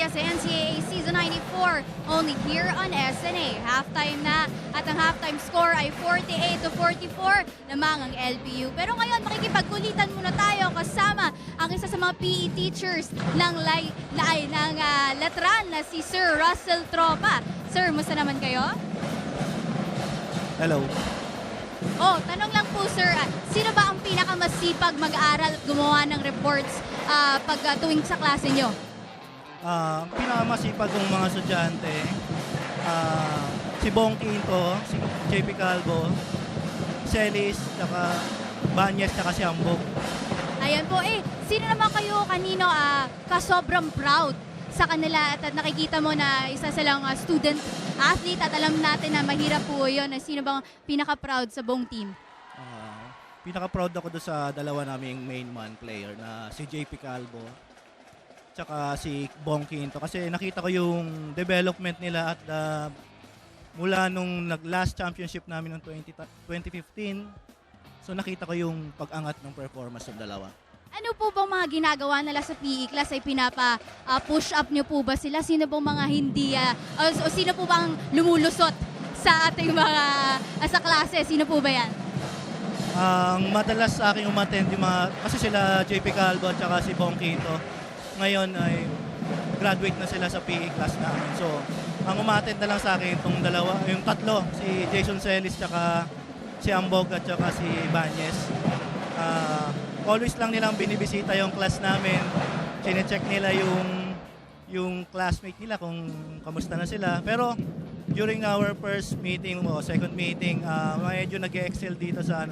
Liga sa NCAA Season 94, only here on SNA. Halftime na at ang halftime score ay 48-44 lamang ang LPU. Pero ngayon, makikipagkulitan muna tayo kasama ang isa sa mga PE teachers ng Letran na si Sir Russell Tropa. Sir, musta naman kayo? Hello. Oh, tanong lang po sir, sino ba ang pinakamasipag mag-aral at gumawa ng reports pag tuwing sa klase nyo? Ang pinakamasipag kong mga estudyante, si Bong Quinto, si JP Calvo, Celis, saka Banyes, saka si Ambog. Ayan po, sino naman kayo kanino kasobrang proud sa kanila at nakikita mo na isa silang student athlete at alam natin na mahirap po yun. Sino bang pinaka-proud sa buong team? Pinaka-proud ako doon sa dalawa naming main man player na si JP Calvo tsaka si Bong Quinto. Kasi nakita ko yung development nila at mula nung nag-last championship namin noong 2015. So nakita ko yung pag-angat ng performance ng dalawa. Ano po bang mga ginagawa nila sa PE class ay pinapa-push up niyo po ba sila? Sino pong mga hindi, o sino po bang lumulusot sa ating mga sa klase? Sino po ba yan? Ang madalas sa akin umattend yung mga, kasi sila JP Calvo at saka si Bong Quinto, ngayon ay graduate na sila sa PE class namin. So, ang umattend na lang sa akin itong dalawa, yung tatlo, si Jason Celis, tsaka si Ambog at tsaka si Banyes. Always lang nilang binibisita yung class namin. Chine-check nila yung classmate nila kung kamusta na sila. Pero during our first meeting o second meeting, medyo nag-excel dito sa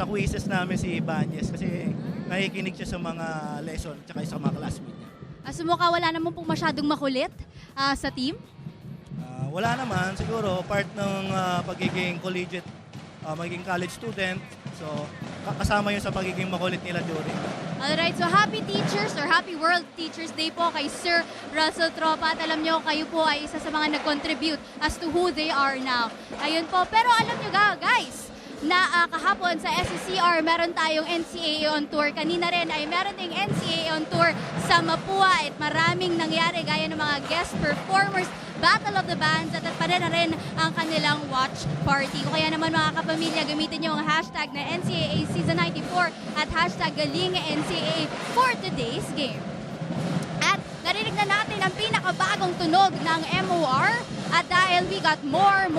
quizzes namin si Banyes kasi nakikinig siya sa mga lesson at sa mga classmate niya. Sumukha wala naman pong masyadong makulit sa team? Wala naman. Siguro part ng pagiging collegiate, magiging college student. So, kasama yun sa pagiging makulit nila during. Alright, so happy teachers or happy World Teachers Day po kay Sir Russell Tropa. At alam nyo, kayo po ay isa sa mga nag-contribute as to who they are now. Ayun po. Pero alam nyo guys, na kahapon sa SCCR meron tayong NCAA on tour. Kanina rin ay meron ding NCAA on tour sa Mapua at maraming nangyari gaya ng mga guest performers, Battle of the Bands at pa rin ang kanilang watch party. Kaya naman mga kapamilya, gamitin nyo ang hashtag na NCAA Season 94 at hashtag Galing NCAA for today's game. At narinig na natin ang pinakabagong tunog ng MOR at dahil we got more,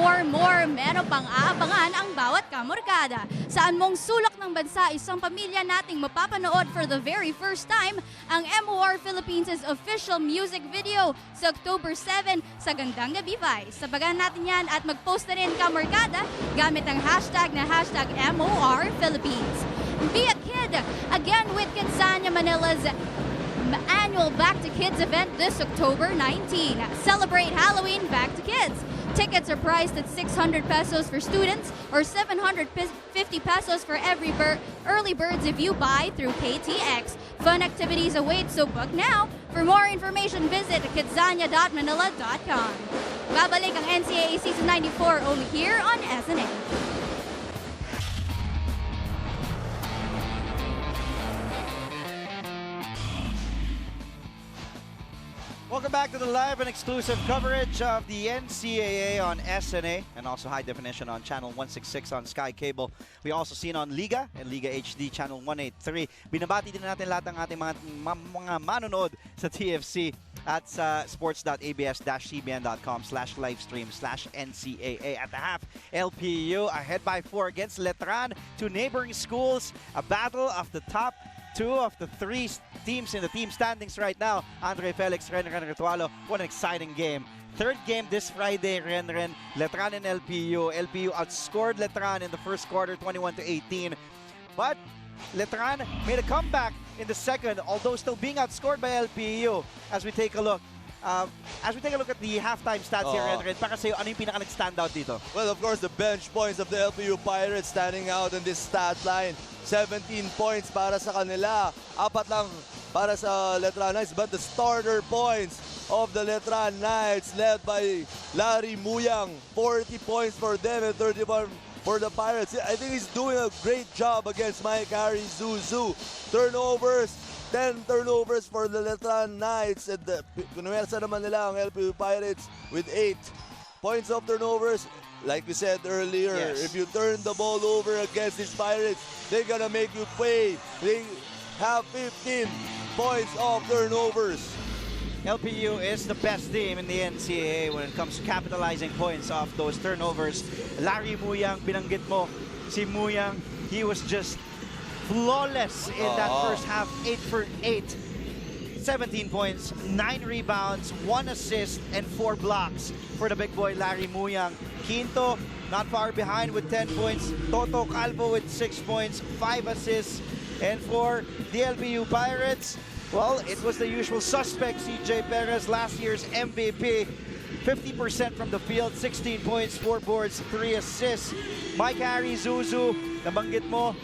meron pang aabangan ang bawat kamorkada. Saan mong sulok ng bansa, isang pamilya nating mapapanood for the very first time ang MOR Philippines' official music video sa October 7 sa Gandang Gabi Vice. Sabagan natin yan at mag-post na rin kamorkada gamit ang hashtag na hashtag MOR Philippines. Be a kid again with Kidzania Manila's annual Back to Kids event this October 19. Celebrate Halloween Back to Kids. Tickets are priced at 600 pesos for students or 750 pesos for every early birds if you buy through KTX. Fun activities await, so book now. For more information, visit kidzania.manila.com. Babalik ang NCAA Season 94 only here on SNA. Welcome back to the live and exclusive coverage of the NCAA on SNA and also high definition on Channel 166 on Sky Cable. We also seen on Liga and Liga HD Channel 183. Binabati din natin lahat ng ating mga manonood sa TFC at sa sports.abs-cbn.com/livestream/NCAA. At the half, LPU ahead by 4 against Letran. Two neighboring schools, a battle of the top two of the three teams in the team standings right now. Andre Felix, Renren Ritualo. What an exciting game. Third game this Friday, Renren. Letran and LPU. LPU outscored Letran in the first quarter, 21-18. But Letran made a comeback in the second, although still being outscored by LPU. As we take a look at the halftime stats here, Renren, para sa'yo, ano yung pinaka-nag-stand out dito? Well, of course, the bench points of the LPU Pirates standing out in this stat line. 17 points para sa kanila. 4 lang para sa Letran Knights. But the starter points of the Letran Knights led by Larry Muyang. 40 points for them and 31 for the Pirates. I think he's doing a great job against Mike Harry Zuzu. Turnovers, 10 turnovers for the Letran Knights. And pinuwersa naman nila ang LPU Pirates with 8 points of turnovers. Like we said earlier, if you turn the ball over against these Pirates, they're gonna make you pay. They have 15 points of turnovers. LPU is the best team in the NCAA when it comes to capitalizing points off those turnovers. Larry Muyang, binanggit mo. Si Muyang, he was just flawless in that first half. 8 for 8. 17 points, 9 rebounds, 1 assist, and 4 blocks for the big boy Larry Muyang. Quinto, not far behind with 10 points. Toto Calvo with 6 points, 5 assists. And for the LPU Pirates, well, it was the usual suspect, CJ Perez, last year's MVP. 50% from the field, 16 points, 4 boards, 3 assists. Mike Harry, Zuzu, nabanggit mo,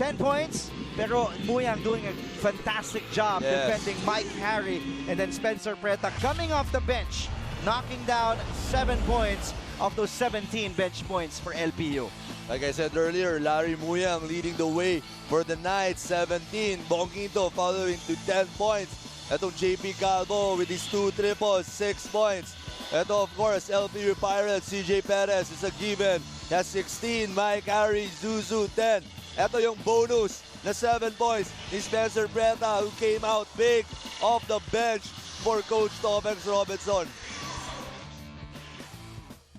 10 points. Pero Muyang doing a fantastic job defending Mike Harry. And then Spencer Preta coming off the bench, knocking down 7 points of those 17 bench points for LPU. Like I said earlier, Larry Muyang leading the way for the Knights, 17. Bongquito following to 10 points. Itong JP Calvo with his 2 triples, 6 points. Ito of course, LPU Pirates, CJ Perez is a given. That's 16. Mike Harry, Zuzu, 10. Ito yung bonus na 7 points ni Spencer Preta who came out big off the bench for Coach Tomex Robinson.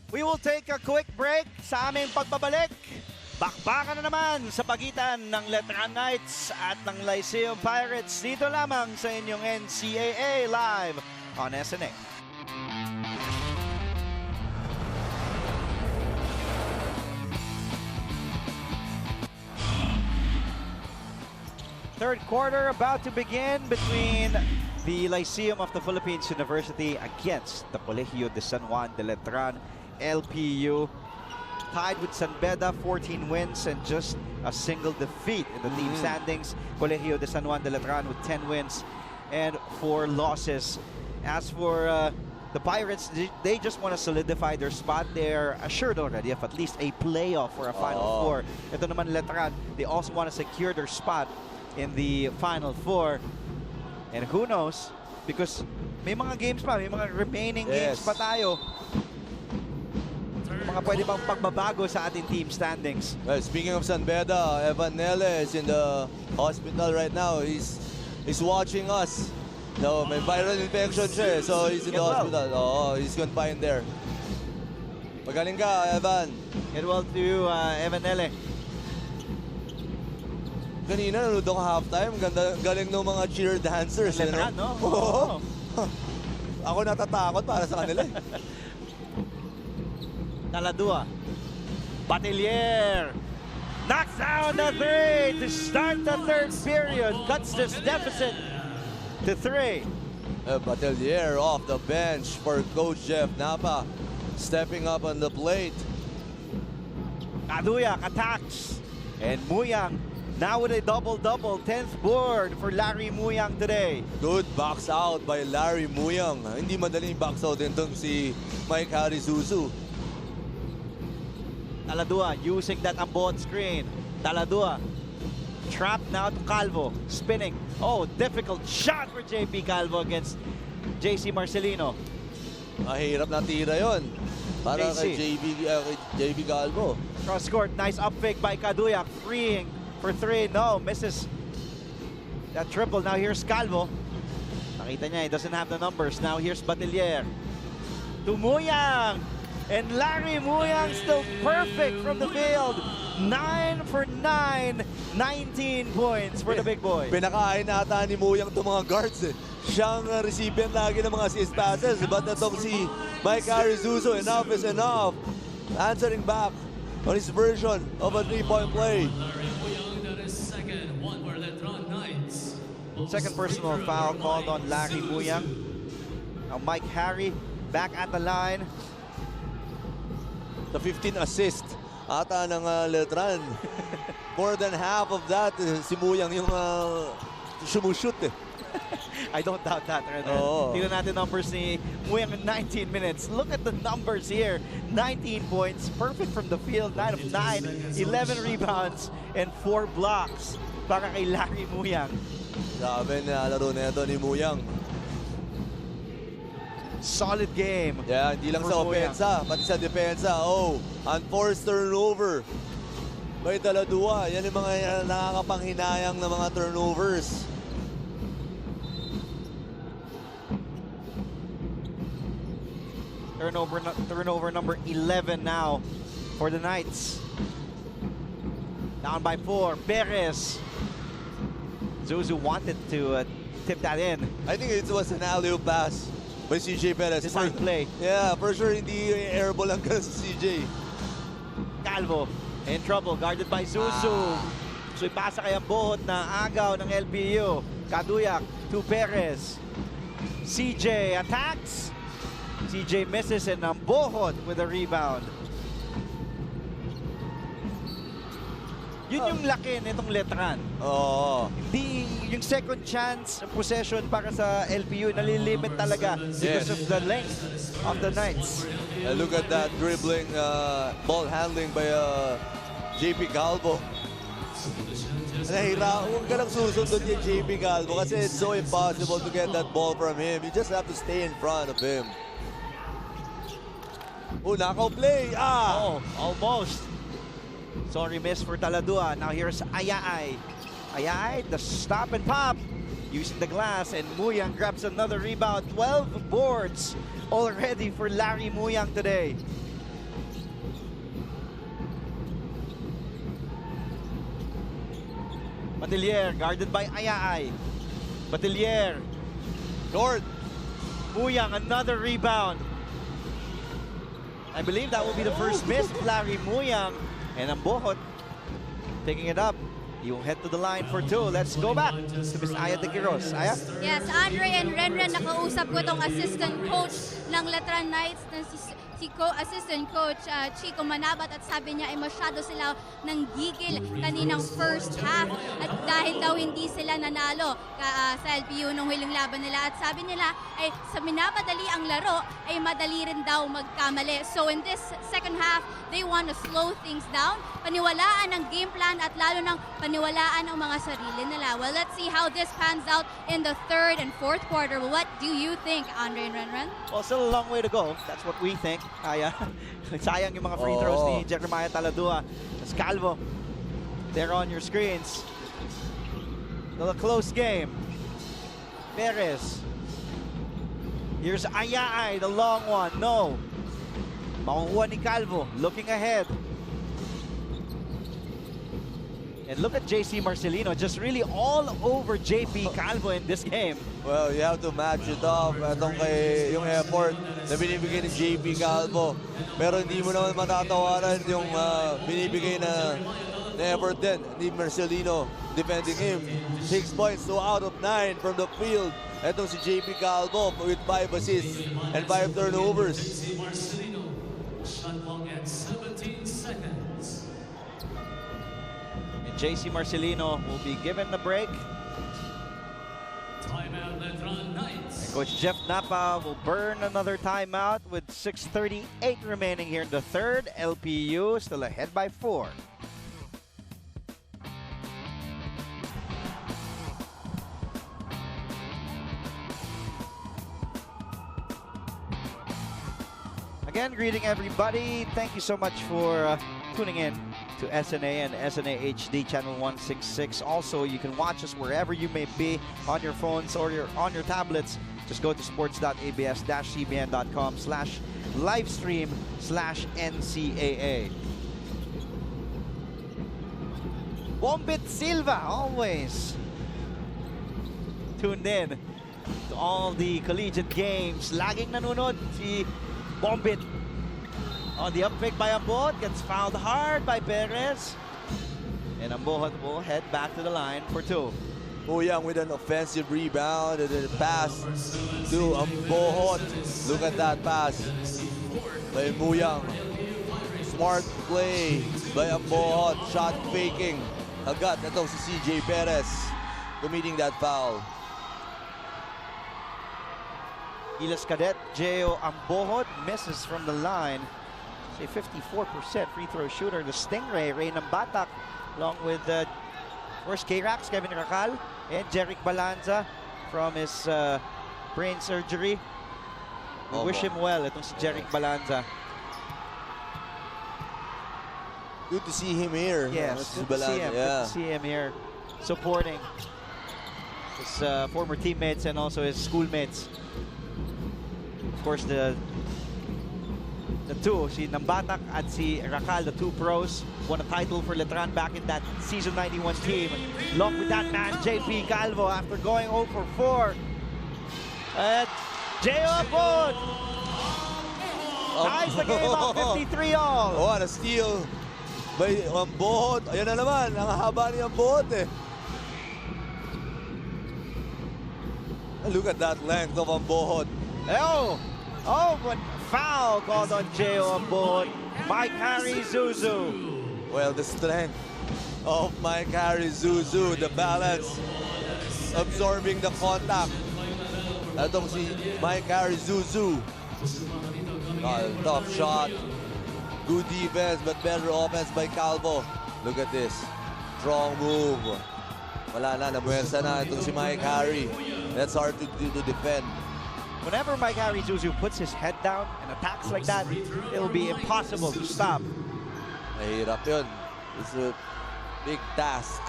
We will take a quick break. Sa aming pagbabalik, bakbakan na naman sa pagitan ng Letran Knights at ng Lyceum Pirates dito lamang sa inyong NCAA Live on SNA. Third quarter about to begin between the Lyceum of the Philippines University against the Colegio de San Juan de Letran. LPU tied with San Beda, 14 wins and just a single defeat in the team standings. Colegio de San Juan de Letran with 10 wins and 4 losses. As for the Pirates, they just want to solidify their spot. They're assured already of at least a playoff or a Final Four. Ito naman Letran, they also want to secure their spot in the Final Four. And who knows, because may mga games pa, may mga remaining games pa tayo. Mga pwede bang pagbabago sa ating team standings. Well, speaking of San Beda, Evan Nele is in the hospital right now. He's watching us. So may viral infection siya, so he's in the hospital. He's confined there. Magaling ka, Evan. Get well to you, Evan Nele. Kanina nanood ako halftime. Galing ng mga cheer dancers. Letran, no? Ako natatakot para sa kanila. Taladua. Batelier knocks down the 3 to start the third period. Cuts this deficit to 3. Batelier off the bench for Coach Jeff Napa. Stepping up on the plate. Kaduyak attacks. And Muyang now with a double-double. 10th board for Larry Muyang today. Good box out by Larry Muyang. Hindi madaling box out din itong si Mike Harry Zuzu. Taladua using that ambot screen. Taladua trapped now to Calvo. Spinning. Oh, difficult shot for JP Calvo against JC Marcelino. Mahirap na tira yon para kay JB Calvo. Cross court. Nice up fake by Kaduyak. Freeing for 3. No, misses that triple. Now here's Calvo. Nakita niya, he doesn't have the numbers. Now here's Batelier. To Muyang. And Larry Muyang still perfect from the field. 9 for 9. 19 points for the big boy. Pinakain nata ni Muyang itong mga guards. Siyang recipient lagi ng mga assist passes. But itong si Mike Arizuso, enough is enough. Answering back on his version of a 3-point play. Second personal foul called on Larry Muyang. Now Mike Harry back at the line. The 15 assist ata ng Letran. More than half of that, si Muyang yung sumushoot eh. I don't doubt that. Tingnan natin numbers ni Muyang in 19 minutes. Look at the numbers here. 19 points, perfect from the field, 9 of 9, 11 rebounds, and 4 blocks para kay Larry Muyang. Grabe na laro na ito ni Muyang. Solid game. Yeah, hindi lang For sa Muyang. opensa, pati sa depensa. Oh, unforced turnover by Taladua. Yan yung mga nakakapanghinayang na mga turnovers. Turnover number 11 now for the Knights. Down by 4. Perez. Zuzu wanted to tip that in. I think it was an alley-oop pass by CJ Perez. Design play. Yeah, for sure hindi airball lang ka sa CJ. Calvo in trouble, guarded by Zuzu. So ipasa kay Ambohot na agaw ng LPU. Kaduyak to Perez. CJ attacks. CJ misses and Ambohot with a rebound. Yun yung laki nitong Letran. Oo. Hindi yung second chance possession para sa LPU nalilimit talaga because of the length of the Knights. Look at that dribbling, ball handling by JP Calvo. Huwag ka lang susundot yung JP Calvo kasi it's so impossible to get that ball from him. You just have to stay in front of him. Oh, knockout play. Oh, almost. Sorry, miss for Taladua. Now here's Ayaay. Ayaay, the stop and pop. Using the glass, and Muyang grabs another rebound. 12 boards already for Larry Muyang today. Batillier, guarded by Ayaay. Batillier. Short. Muyang, another rebound. I believe that will be the first miss of Larry Muyang. And Ambohot picking it up. He will head to the line for 2. Let's go back to Miss Aya de Quiros. Aya? Yes, Andre and Renren, nakausap ko tong assistant coach ng Letran Knights na assistant coach Chico Manabat, at sabi niya ay masyado sila nang gigil kaninang first half at dahil daw hindi sila nanalo sa LPU nung huling laban nila, at sabi nila ay sa minamadali ang laro ay madali rin daw magkamali. So in this second half, they want to slow things down, paniwalaan ang game plan at lalo nang paniwalaan ang mga sarili nila. Well, let's see how this pans out in the third and fourth quarter. What do you think, Andre and Renren? Well, still a long way to go. That's what we think. Aya, sayang yung mga free throws ni Jeremiah Taladua. That's Calvo. There on your screens. Still a close game. Perez. Here's Ayaay, the long one. No. Makukuha ni Calvo. Looking ahead. And look at JC Marcelino, just really all over JP Calvo in this game. Well, you have to match it up. Itong yung effort na binibigay ni JP Calvo. Pero hindi mo naman matatawaran yung binibigay na effort din ni Marcelino defending him. 6 points, 2 out of 9 from the field. Itong si JP Calvo with 5 assists and 5 turnovers. JC Marcelino will be given the break. And Coach Jeff Napa will burn another timeout with 6:38 remaining here in the third. LPU still ahead by 4. Again, greeting everybody. Thank you so much for tuning in to SNA and SNA HD channel 166. Also, you can watch us wherever you may be on your phones or on your tablets. Just go to sports.abs-cbn.com/livestream/NCAA. Bombit Silva, always tuned in to all the collegiate games. Laging nanunod si Bombit. On the up pick by Ambohot, gets fouled hard by Perez. And Ambohot will head back to the line for 2. Muyang with an offensive rebound and then pass to Ambohot. Look at that pass by Muyang. Smart play by Ambohot. Shot faking. Agad na to si CJ Perez committing that foul. Gilas Cadet, Geo Ambohot misses from the line. A 54% free throw shooter. The Stingray, Ray Batak, along with first K-Rax, Kevin Racal. And Jeric Balanza from his brain surgery. We wish him well, itong si Jeric Balanza. Good to see him here. Yes, Good good to see him. Yeah. Good to see him here supporting his former teammates and also his schoolmates. Of course, the two, si Nambatak at si Racal, the two pros, won a title for Letran back in that season 91 team. Along with that man, JP Calvo, after going 0 for 4. At J.O. Abod ties the game up 53-all. What a steal by Ambohot. Ayan na naman, ang haba ni Ambohot eh. Look at that length of Ambohot. But foul called on J.O. Abod. Mike Harry Zuzu. Well, the strength of Mike Harry Zuzu, the balance, absorbing the contact. Itong si Mike Harry Zuzu. Tough shot. Good defense, but better offense by Calvo. Look at this. Strong move. Wala na, nabuwersa na itong si Mike Harry. That's hard to defend. Whenever Mike Harry Zuzu puts his head down and attacks like that, it'll be impossible to stop. Mahirap yun. It's a big task.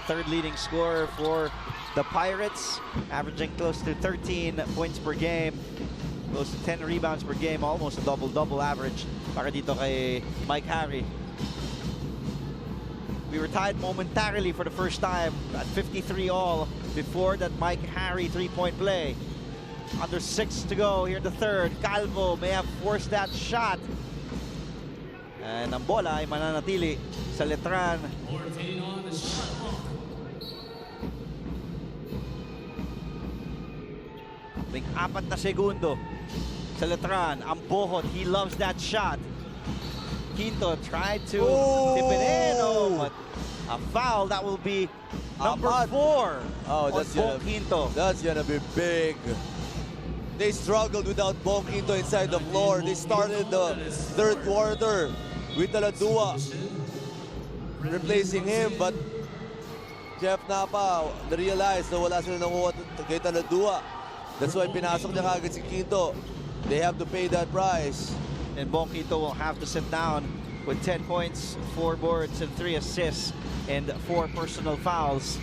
Third leading scorer for the Pirates, averaging close to 13 points per game, close to 10 rebounds per game, almost a double-double average para dito kay Mike Harry. We were tied momentarily for the first time at 53-all before that Mike Harry three-point play. Under 6 to go here in the third. Calvo may have forced that shot. And ang bola ay mananatili sa Letran. May 4 na segundo sa Letran. Ambohot, he loves that shot. Quinto tried to tip it in. But a foul, that will be number 4 on Bong Quinto. That's gonna be big. They struggled without Bong Quinto inside the floor. They started the third quarter with Taladua replacing him, but Jeff Napa realized na wala sila nakuha kay Taladua. That's why pinasok niya kagad si Quinto. They have to pay that price. And Bong Quinto will have to sit down with 10 points, 4 boards, and 3 assists, and 4 personal fouls.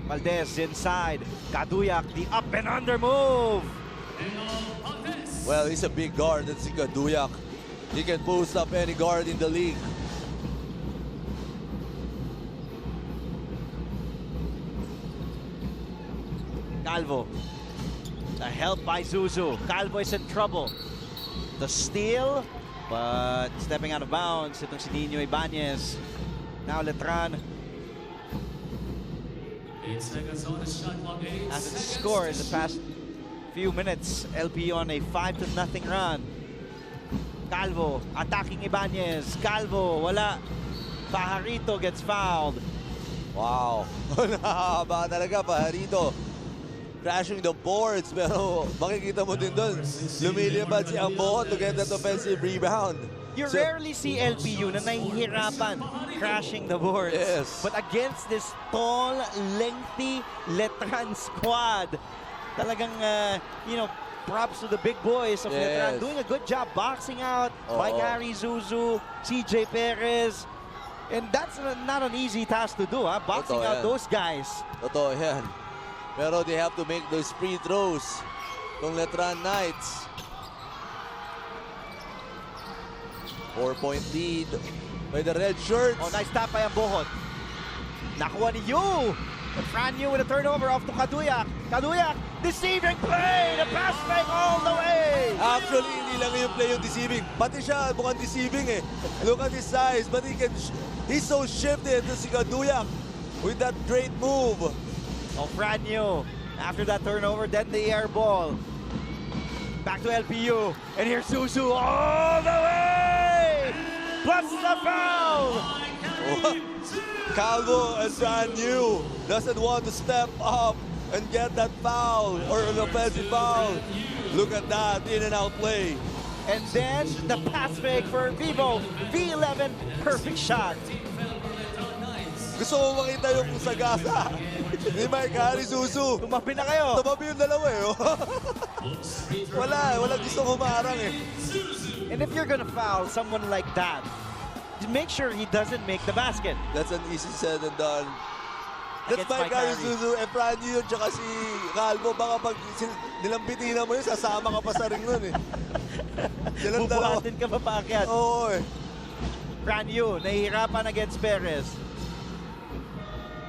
Valdez inside. Kaduyak, the up and under move. Well, he's a big guard. That's si Kaduyak. He can post up any guard in the league. Calvo. The help by Zuzu. Calvo is in trouble. The steal, but stepping out of bounds. Itong si Nino Ibanez. Now Letran hasn't scored in the past few minutes. LPU on a 5-0 run. Calvo attacking Ibanez. Calvo, wala. Pajarito gets fouled. Wow. Nakakaba talaga, Pajarito. Crashing the boards, pero makikita mo din doon, lumilipad si Ambohot to get that offensive rebound. You rarely see LPU na nahihirapan crashing the boards. Yes. But against this tall, lengthy Letran squad, talagang, props to the big boys of Letran. Doing a good job boxing out. Mike Harry Zuzu, CJ Perez. And that's not an easy task to do, boxing out those guys. Totoo yan. Pero they have to make those free throws. Itong Letran Knights. 4-point lead by the red shirts. Oh, nice tap by Ambohot. Nakuha ni Yu. But Fran Yu with a turnover off to Kaduyak. Kaduyak, deceiving play. The pass fake all the way. Actually, hindi lang yung play yung deceiving. Pati siya mukhang deceiving eh. Look at his size, but he's so shifted to si Kaduyak with that great move. Oh, Fran Yu. After that turnover, then the air ball. Back to LPU. And here's Zuzu all the way. Plus the foul. Calvo and Fran Yu doesn't want to step up and get that foul or an offensive foul. Look at that in and out play. And then the pass fake for Vivo. V11, perfect shot. Gusto mo makita yung sagasa ni Mike Harry Zuzu. Tumabi na kayo. Tumabi yung dalawa eh. Oh. Wala gustong humarang eh. And if you're gonna foul someone like that, make sure he doesn't make the basket. That's an easy said and done. That's Against Mike Mike Harry Harry. Zuzu, Efranio yun, tsaka si Calvo. Baka pag nilambitina mo yun, sasama ka pa sa ring nun eh. Silang dalawa. Bubuhatin ka pa paakyat. Oo eh. Franyu, nahihirapan against Perez.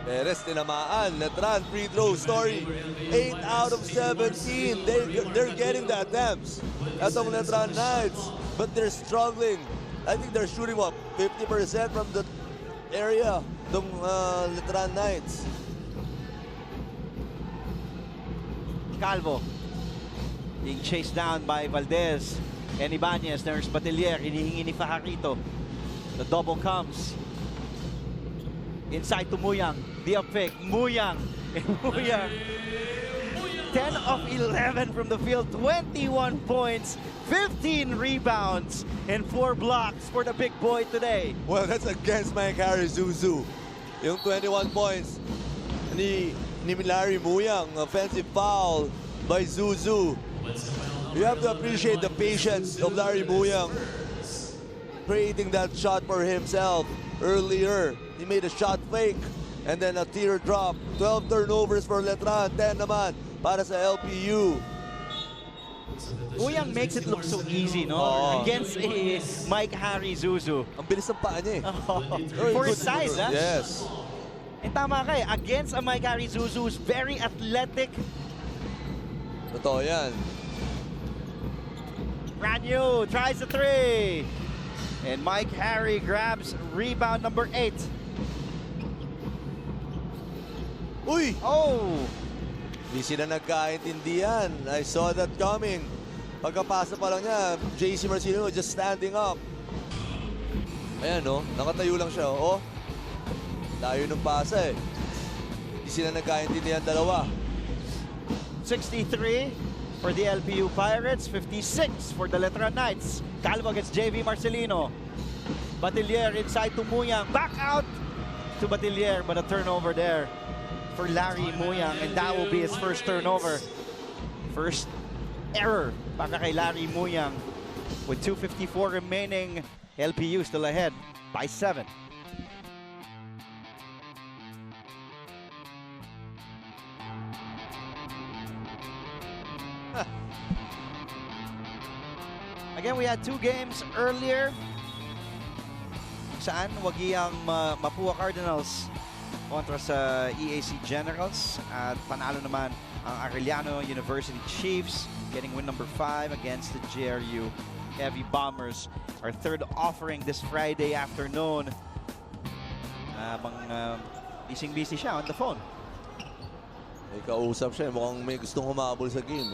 Perez tinamaan. Letran, free throw story. 8 out of 17. They're getting the attempts. Etong Letran Knights. But they're struggling. I think they're shooting what? 50% from the area. Itong Letran Knights. Calvo being chased down by Valdez. And Ibanez, there's Batelier. Hinihingi ni Fajarito. The double comes. Inside to Muyang. The up fake. Muyang. And Muyang. 10 of 11 from the field. 21 points. 15 rebounds. And 4 blocks for the big boy today. Well, that's against Mike Harry Zuzu. Yung 21 points ni Larry Muyang. Offensive foul by Zuzu. You have to appreciate the patience of Larry Muyang. Creating that shot for himself earlier. He made a shot fake and then a teardrop. 12 turnovers for Letran, 10 naman para sa LPU. Muyang makes it look so easy, no? Against a Mike Harry Zuzu. Ang bilis ng paa niya eh. For his size, ha? Yes. And tama ka eh. Against a Mike Harry Zuzu who's very athletic. Totoo yan. Ranyu tries the 3. And Mike Harry grabs rebound number 8. Uy! Oh! Di sila nagkaintindihan. I saw that coming. Pagkapasa pa lang niya, JC Marcino just standing up. Ayan no, nakatayo lang siya. Oh, layo ng pasa eh. Di sila nagkaintindihan dalawa. 63 for the LPU Pirates, 56 for the Letran Knights. Calvo against JV Marcelino. Batelier inside to Muyang. Back out to Batelier, but a turnover there for Larry Muyang, and that will be his first turnover. First error para kay Larry Muyang. With 2:54 remaining, LPU still ahead by 7. Again, we had 2 games earlier. Saan wagi ang Mapua Cardinals kontra sa EAC Generals, at panalo naman ang Arellano University Chiefs, getting win number 5 against the GRU Heavy Bombers. Our third offering this Friday afternoon. Busy siya on the phone. May kausap siya. Mukhang may gustong humabol sa game.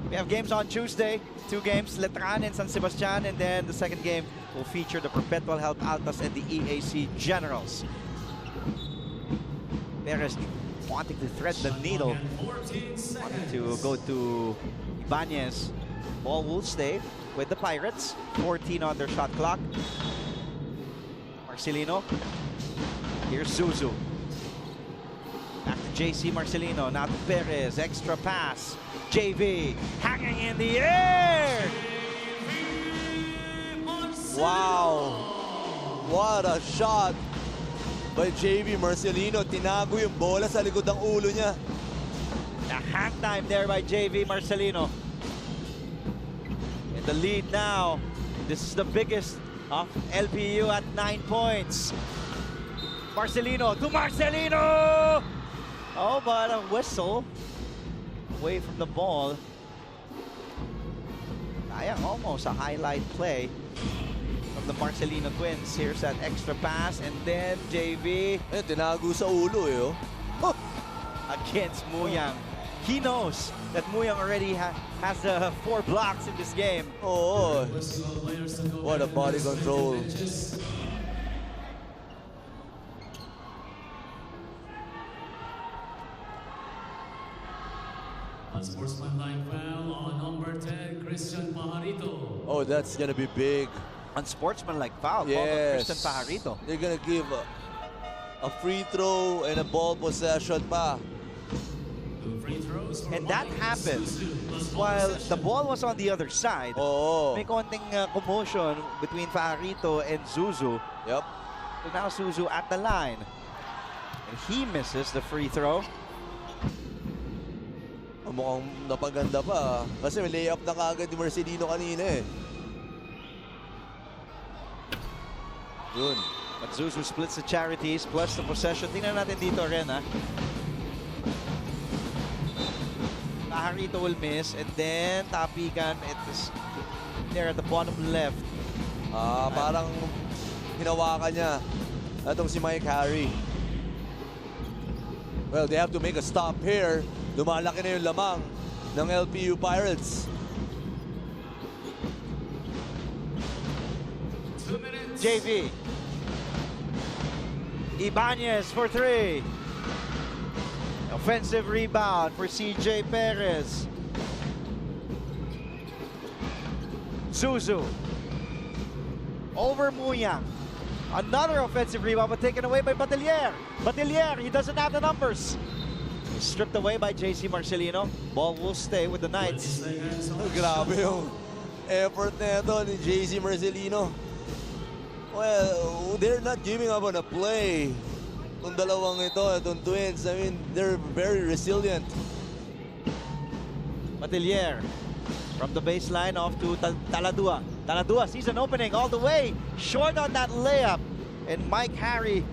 We have games on Tuesday. 2 games, Letran and San Sebastian, and then the second game will feature the Perpetual Health Altas and the EAC Generals. Perez wanting to thread the needle, wanting to go to Ibanez. Ball will stay with the Pirates. 14 on their shot clock. Marcelino. Here's Zuzu. Back to JC Marcelino. Now to Perez. Extra pass. JV hanging in the air. Wow! What a shot by JV Marcelino. Tinago yung bola sa likod ng ulo niya. The hang time there by JV Marcelino. In the lead now. This is the biggest of LPU at 9 points. Marcelino to Marcelino! Oh, but a whistle away from the ball. Sayang, almost a highlight play from the Marcelino twins. Here's that extra pass, and then JV. Eh, tinago sa ulo eh. Oh. Against Muyang. He knows that Muyang already has 4 blocks in this game. Oh, what a body control. Unsportsmanlike foul on number 10, Christian Pajarito. Oh, that's gonna be big. unsportsmanlike foul called on Yes. Tristan Pajarito. They're gonna give a free throw and a ball possession pa. And that happened while the ball was on the other side. Oo. May konting commotion between Pajarito and Zuzu. Yep. So now Zuzu at the line. And he misses the free throw. Mukhang napaganda pa. Kasi may layup na kaagad ni Marcelino kanina eh. Good. But Zuzu splits the charities plus the possession. Tingnan natin dito rin, ha. Pajarito will miss and then tapikan. It is there at the bottom left. Parang hinawakan niya itong si Mike Harry. Well, they have to make a stop here. Lumalaki na yung lamang ng LPU Pirates. JV. Ibanez for three. Offensive rebound for CJ Perez. Zuzu. Over Muyang. Another offensive rebound but taken away by Batelier. Batelier, he doesn't have the numbers. He's stripped away by JC Marcelino. Ball will stay with the Knights. Grabe yung effort na ito ni JC Marcelino. Well, they're not giving up on a play. Itong dalawang ito, itong twins, I mean, they're very resilient. Batelier from the baseline off to Taladua. Taladua sees an opening all the way. Short on that layup. And Mike Harry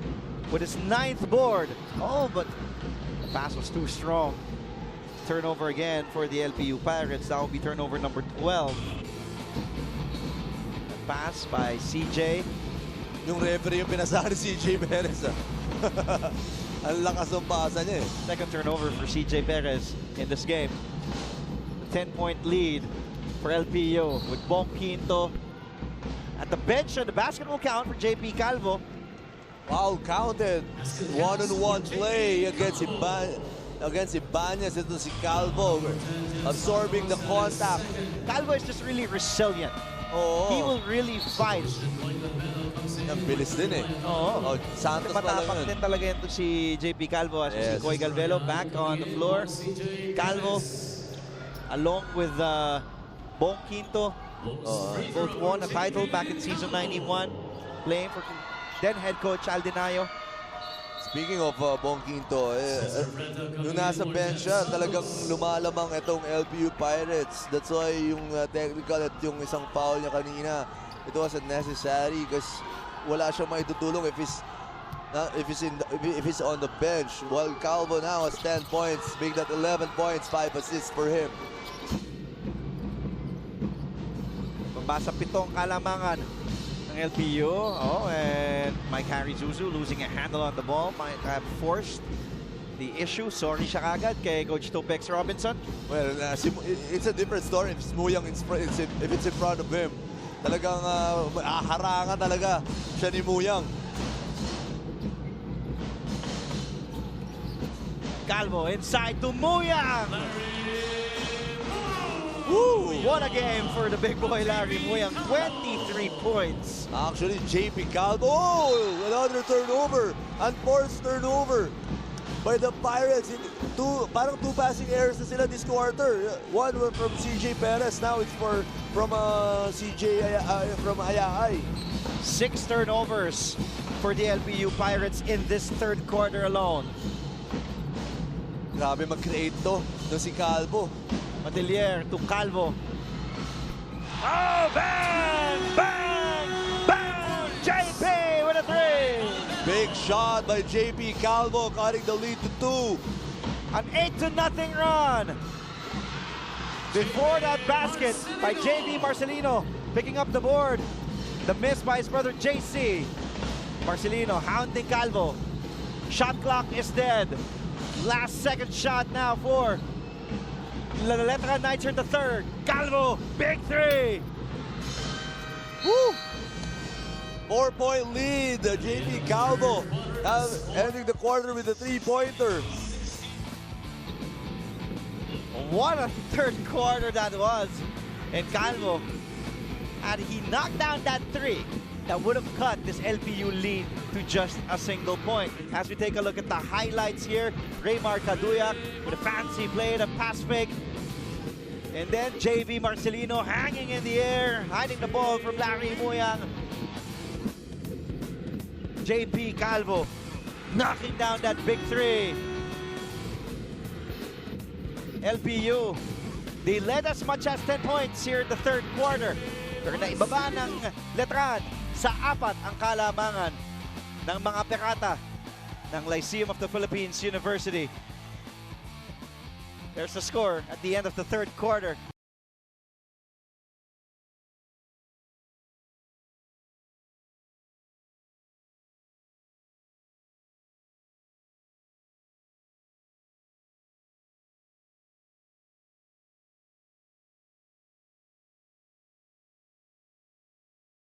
with his 9th board. Oh, but the pass was too strong. Turnover again for the LPU Pirates. That will be turnover number 12. A pass by CJ. Yung referee yung pinasahan ni CJ Perez. Ang lakas ng pasa niya eh. Second turnover for CJ Perez in this game. A 10-point lead for LPU with Bong Quinto at the bench and the basket will count for JP Calvo. Foul counted. One-on-one play against Ibanez. Ito si Calvo absorbing the contact. Calvo is just really resilient. Oo. He will really fight. Ang bilis din eh. Oo. Santos pa lang Matapang yun. din talaga ito si JP Calvo as si Yes. Coy Galvelo back on the floor. Calvo along with Bong Quinto both won a title back in season 91 playing for then head coach Aldinayo. Speaking of Bong Quinto, yung nasa bench siya, talagang lumalamang itong LPU Pirates. That's why yung technical at yung isang foul niya kanina, it wasn't necessary because wala siya maitutulong if he's on the bench. While Calvo now has 10 points, big that 11 points, 5 assists for him. Pambasa 7 kalamangan ng LPU. Oh, and Mike Harry Zuzu losing a handle on the ball might have forced the issue. Sorry siya kagad kay Coach Topex Robinson. Well, it's a different story if Smuyang if it's in front of him. Talagang harangan talaga siya ni Muyang. Calvo inside to Muyang. Woo! What a game for the big boy Larry Muyang. 23 points. Actually, JP Calvo, another turnover. Unforced turnover by the Pirates. Parang two passing errors na sila this quarter. One from CJ Perez, now it's from Ayay. 6 turnovers for the LPU Pirates in this third quarter alone. Grabe mag-create to si Calvo. Matelier to Calvo. Oh, bang! Bang! Bang! JP with a 3! Big shot by JP Calvo, cutting the lead to 2. An 8-0 run. Before that basket by JV Marcelino, picking up the board. The miss by his brother JC. Marcelino hounding Calvo. Shot clock is dead. Last second shot now for the Letra Knights in the third. Calvo, big 3. Woo! 4-point lead, JP Calvo ending the quarter with a 3-pointer. What a third quarter that was. And Calvo and he knocked down that three that would have cut this LPU lead to just a single point. As we take a look at the highlights here, Raymar Caduyak with a fancy play, a pass fake. And then JV Marcelino hanging in the air, hiding the ball from Larry Muyang. JP Calvo knocking down that big three. LPU, they led as much as 10 points here in the third quarter. Pero naibaba ng Letran sa 4 ang kalamangan ng mga pirata ng Lyceum of the Philippines University. There's the score at the end of the third quarter.